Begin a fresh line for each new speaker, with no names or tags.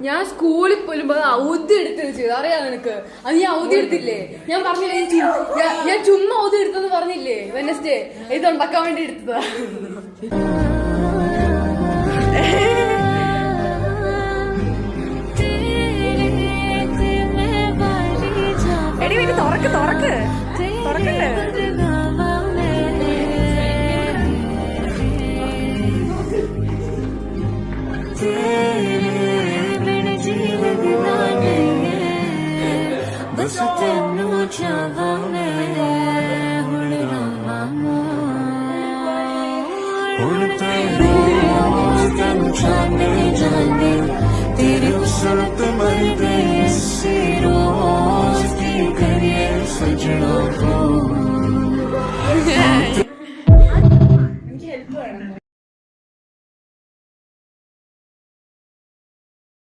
ഞാൻ സ്കൂളിൽ പോലുമ്പോ ഔദ്യം എടുത്ത് വെച്ചത് അറിയാം നിനക്ക്. അത് ഞാൻ ഔദ്യം എടുത്തില്ലേ? ഞാൻ പറഞ്ഞില്ലേ ഞാൻ ചുമ്മാ ഔദ്യം എടുത്തെന്ന് പറഞ്ഞില്ലേ? വെനസ്ഡേ ഇത് ഉണ്ടാക്കാൻ വേണ്ടി എടുത്തതാ. എടി വേണ്ടി തുറക്ക് തുറക്ക് തുറക്കല്ലേ?
बस तेनू चाहां मैं हुण रहां हुण तैनू जाने जाने तेरी उसल